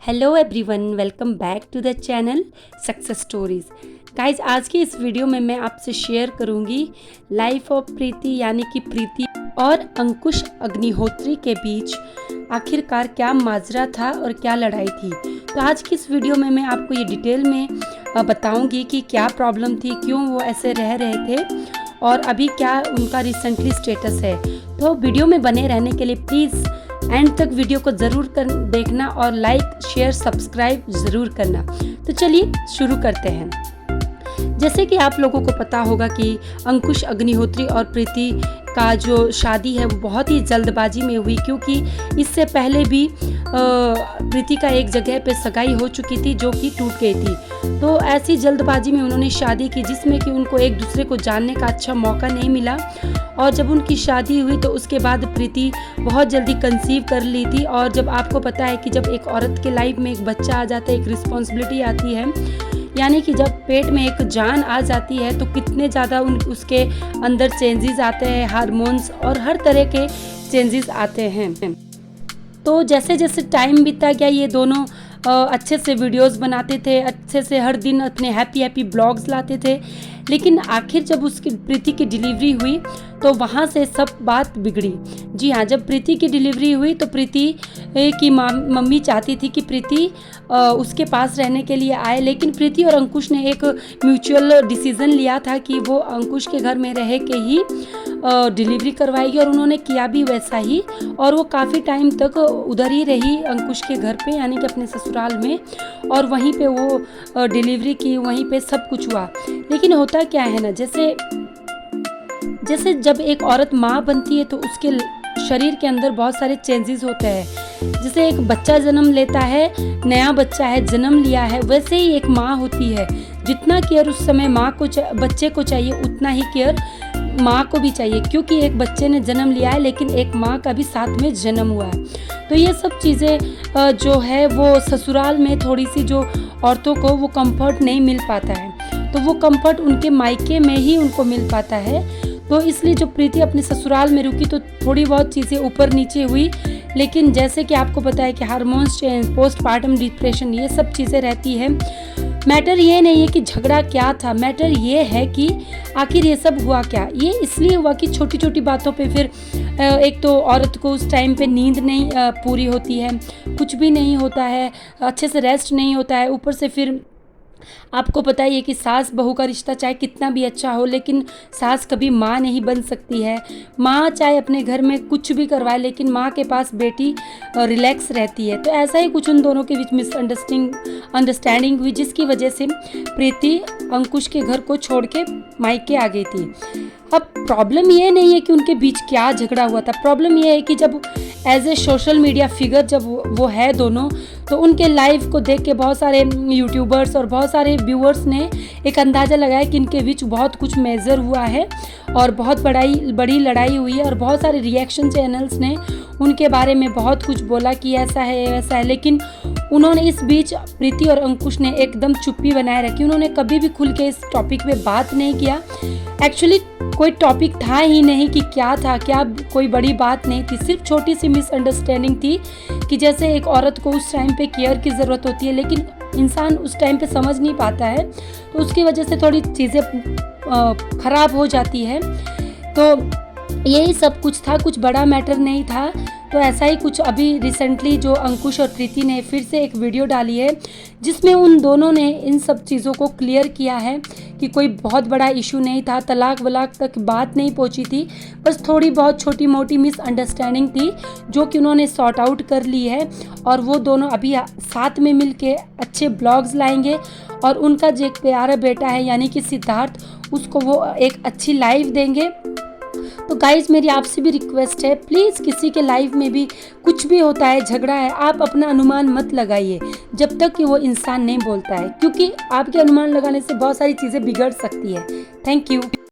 Hello everyone, welcome back to the channel success stories. Guys, आज की इस video में मैं आपसे शेयर करूंगी लाइफ ऑफ प्रीति यानी कि प्रीति और अंकुश अग्निहोत्री के बीच आखिरकार क्या माजरा था और क्या लड़ाई थी। तो आज की इस वीडियो में मैं आपको ये डिटेल में बताऊंगी कि क्या प्रॉब्लम थी, क्यों वो ऐसे रह रहे थे और अभी क्या उनका रिसेंटली स्टेटस है। तो वीडियो में बने रहने के लिए प्लीज़ एंड तक वीडियो को ज़रूर देखना और लाइक शेयर सब्सक्राइब ज़रूर करना। तो चलिए शुरू करते हैं। जैसे कि आप लोगों को पता होगा कि अंकुश अग्निहोत्री और प्रीति का जो शादी है वो बहुत ही जल्दबाजी में हुई, क्योंकि इससे पहले भी प्रीति का एक जगह पे सगाई हो चुकी थी जो कि टूट गई थी। तो ऐसी जल्दबाजी में उन्होंने शादी की जिसमें कि उनको एक दूसरे को जानने का अच्छा मौका नहीं मिला। और जब उनकी शादी हुई तो उसके बाद प्रीति बहुत जल्दी कंसीव कर ली थी। और जब आपको पता है कि जब एक औरत के लाइफ में एक बच्चा आ जाता है, एक रिस्पॉन्सिबिलिटी आती है, यानी कि जब पेट में एक जान आ जाती है तो कितने ज़्यादा उसके अंदर चेंजेस आते हैं, हार्मोन्स और हर तरह के चेंजेस आते हैं। तो जैसे जैसे टाइम बीतता गया ये दोनों अच्छे से वीडियोस बनाते थे, अच्छे से हर दिन अपने हैप्पी ब्लॉग्स लाते थे। लेकिन आखिर जब उसकी प्रीति की डिलीवरी हुई तो वहाँ से सब बात बिगड़ी। जी हाँ, जब प्रीति की डिलीवरी हुई तो प्रीति की मम्मी चाहती थी कि प्रीति उसके पास रहने के लिए आए, लेकिन प्रीति और अंकुश ने एक म्यूचुअल डिसीज़न लिया था कि वो अंकुश के घर में रह के ही डिलीवरी करवाएगी, और उन्होंने किया भी वैसा ही। और वो काफ़ी टाइम तक उधर ही रही अंकुश के घर पे, यानी कि अपने ससुराल में, और वहीं पे वो डिलीवरी की, वहीं पे सब कुछ हुआ। लेकिन होता क्या है ना, जैसे जब एक औरत माँ बनती है तो उसके शरीर के अंदर बहुत सारे चेंजेस होते हैं। जैसे एक बच्चा जन्म लेता है, नया बच्चा है, जन्म लिया है, वैसे ही एक माँ होती है। जितना केयर उस समय माँ को बच्चे को चाहिए उतना ही केयर माँ को भी चाहिए, क्योंकि एक बच्चे ने जन्म लिया है लेकिन एक माँ का भी साथ में जन्म हुआ है। तो ये सब चीज़ें जो है वो ससुराल में थोड़ी सी जो औरतों को वो कंफर्ट नहीं मिल पाता है, तो वो कंफर्ट उनके मायके में ही उनको मिल पाता है। तो इसलिए जो प्रीति अपने ससुराल में रुकी तो थोड़ी बहुत चीज़ें ऊपर नीचे हुई, लेकिन जैसे कि आपको पता है कि हार्मोन्स चेंज, पोस्टपार्टम डिप्रेशन, ये सब चीज़ें रहती हैं। मैटर ये नहीं है कि झगड़ा क्या था, मैटर ये है कि आखिर ये सब हुआ क्या। ये इसलिए हुआ कि छोटी छोटी बातों पे फिर एक तो औरत को उस टाइम पे नींद नहीं पूरी होती है, कुछ भी नहीं होता है, अच्छे से रेस्ट नहीं होता है। ऊपर से फिर आपको पता ही है कि सास बहू का रिश्ता चाहे कितना भी अच्छा हो, लेकिन सास कभी माँ नहीं बन सकती है। माँ चाहे अपने घर में कुछ भी करवाए, लेकिन माँ के पास बेटी रिलैक्स रहती है। तो ऐसा ही कुछ उन दोनों के बीच अंडरस्टैंडिंग हुई, जिसकी वजह से प्रीति अंकुश के घर को छोड़ के मायके आ गई थी। अब प्रॉब्लम ये नहीं है कि उनके बीच क्या झगड़ा हुआ था, प्रॉब्लम ये है कि जब as a social media figure जब वो है दोनों, तो उनके लाइव को देख के बहुत सारे यूट्यूबर्स और बहुत सारे व्यूअर्स ने एक अंदाज़ा लगाया कि इनके बीच बहुत कुछ मेजर हुआ है और बहुत बड़ी लड़ाई हुई है। और बहुत सारे रिएक्शन चैनल्स ने उनके बारे में बहुत कुछ बोला कि ऐसा है वैसा है, लेकिन उन्होंने इस बीच प्रीति और अंकुश ने एकदम चुप्पी बनाए रखी। उन्होंने कभी भी खुल के इस टॉपिक पे बात नहीं किया। एक्चुअली कोई टॉपिक था ही नहीं कि क्या था, क्या कोई बड़ी बात नहीं थी, सिर्फ छोटी सी मिसअंडरस्टैंडिंग थी कि जैसे एक औरत को उस टाइम पे केयर की ज़रूरत होती है, लेकिन इंसान उस टाइम पे समझ नहीं पाता है, तो उसकी वजह से थोड़ी चीज़ें ख़राब हो जाती है। तो यही सब कुछ था, कुछ बड़ा मैटर नहीं था। तो ऐसा ही कुछ अभी रिसेंटली जो अंकुश और प्रीति ने फिर से एक वीडियो डाली है, जिसमें उन दोनों ने इन सब चीज़ों को क्लियर किया है कि कोई बहुत बड़ा इशू नहीं था, तलाक वलाक तक बात नहीं पहुंची थी, बस थोड़ी बहुत छोटी मोटी मिसअंडरस्टैंडिंग थी जो कि उन्होंने सॉर्ट आउट कर ली है। और वो दोनों अभी साथ में मिलके अच्छे ब्लॉग्स लाएंगे, और उनका जो एक प्यारा बेटा है यानी कि सिद्धार्थ, उसको वो एक अच्छी लाइफ देंगे। तो गाइज, मेरी आपसे भी रिक्वेस्ट है, प्लीज़ किसी के लाइफ में भी कुछ भी होता है, झगड़ा है, आप अपना अनुमान मत लगाइए जब तक कि वो इंसान नहीं बोलता है, क्योंकि आपके अनुमान लगाने से बहुत सारी चीज़ें बिगड़ सकती है। Thank you.